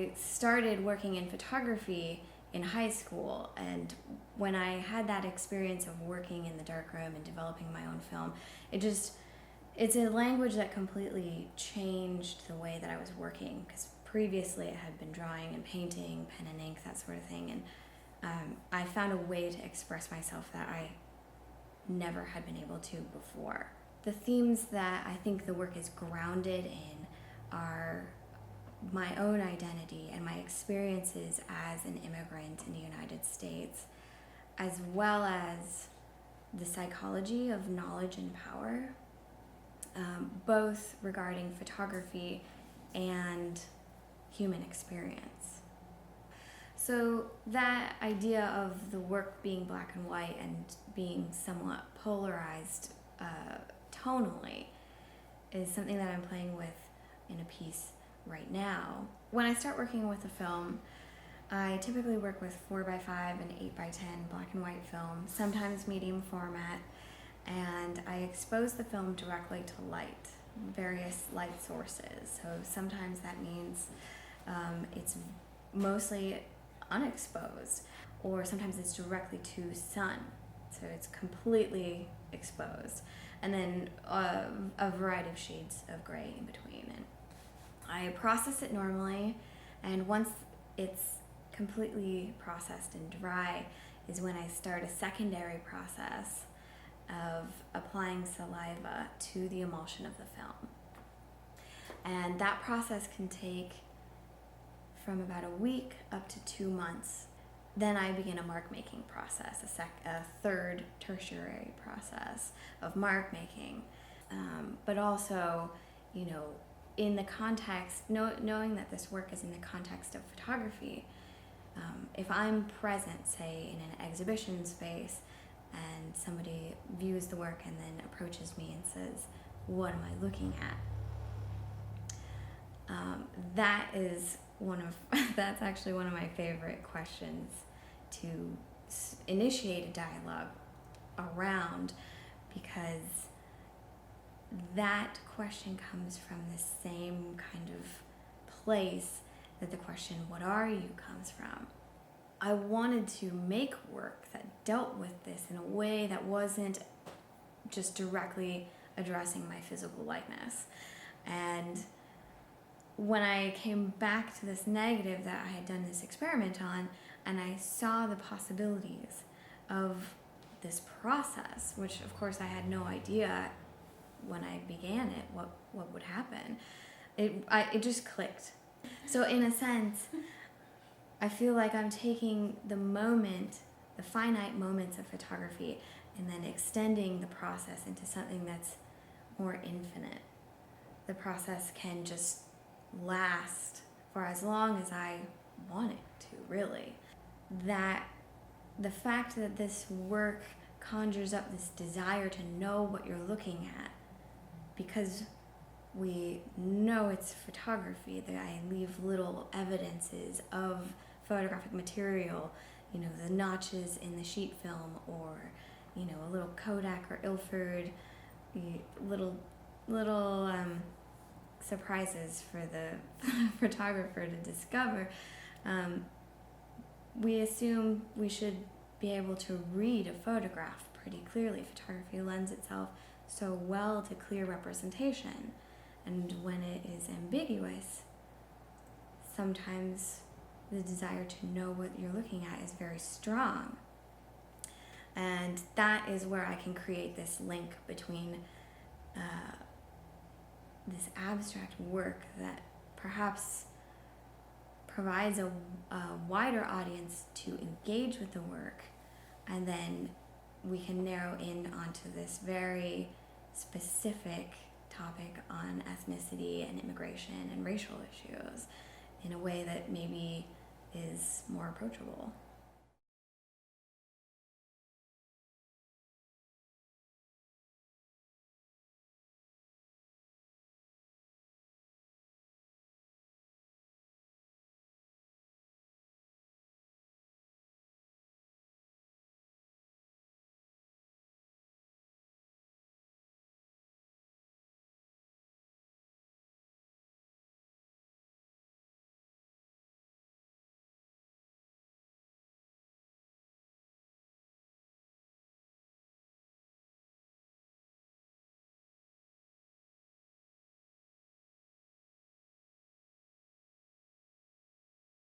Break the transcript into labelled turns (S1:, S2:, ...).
S1: I started working in photography in high school, and when I had that experience of working in the darkroom and developing my own film, it's a language that completely changed the way that I was working, because previously I had been drawing and painting, pen and ink, that sort of thing, and I found a way to express myself that I never had been able to before. The themes that I think the work is grounded in are my own identity and my experiences as an immigrant in the United States, as well as the psychology of knowledge and power, both regarding photography and human experience. So that idea of the work being black and white and being somewhat polarized tonally is something that I'm playing with in a piece right now. When I start working with a film, I typically work with 4x5 and 8x10 black and white film, sometimes medium format, and I expose the film directly to light, various light sources. So sometimes that means it's mostly unexposed, or sometimes it's directly to sun, so it's completely exposed, and then a variety of shades of gray in between. And I process it normally, and once it's completely processed and dry is when I start a secondary process of applying saliva to the emulsion of the film. And that process can take from about a week up to 2 months. Then I begin a mark making process, a third tertiary process of mark making, but also, in the context, knowing that this work is in the context of photography. If I'm present, say, in an exhibition space, and somebody views the work and then approaches me and says, "What am I looking at?" That's actually one of my favorite questions to initiate a dialogue around, because that question comes from the same kind of place that the question, "What are you?" comes from. I wanted to make work that dealt with this in a way that wasn't just directly addressing my physical likeness. And when I came back to this negative that I had done this experiment on, and I saw the possibilities of this process, which of course I had no idea when I began it what would happen, it just clicked. So in a sense, I feel like I'm taking the finite moments of photography, and then extending the process into something that's more infinite. The process can just last for as long as I want it to, really. That the fact that this work conjures up this desire to know what you're looking at, because we know it's photography, that I leave little evidences of photographic material, the notches in the sheet film, or a little Kodak or Ilford, little surprises for the photographer to discover. We assume we should be able to read a photograph pretty clearly. Photography lends itself so well to clear representation, and when it is ambiguous, sometimes the desire to know what you're looking at is very strong. And that is where I can create this link between this abstract work that perhaps provides a wider audience to engage with the work, and then we can narrow in onto this very specific topic on ethnicity and immigration and racial issues in a way that maybe is more approachable.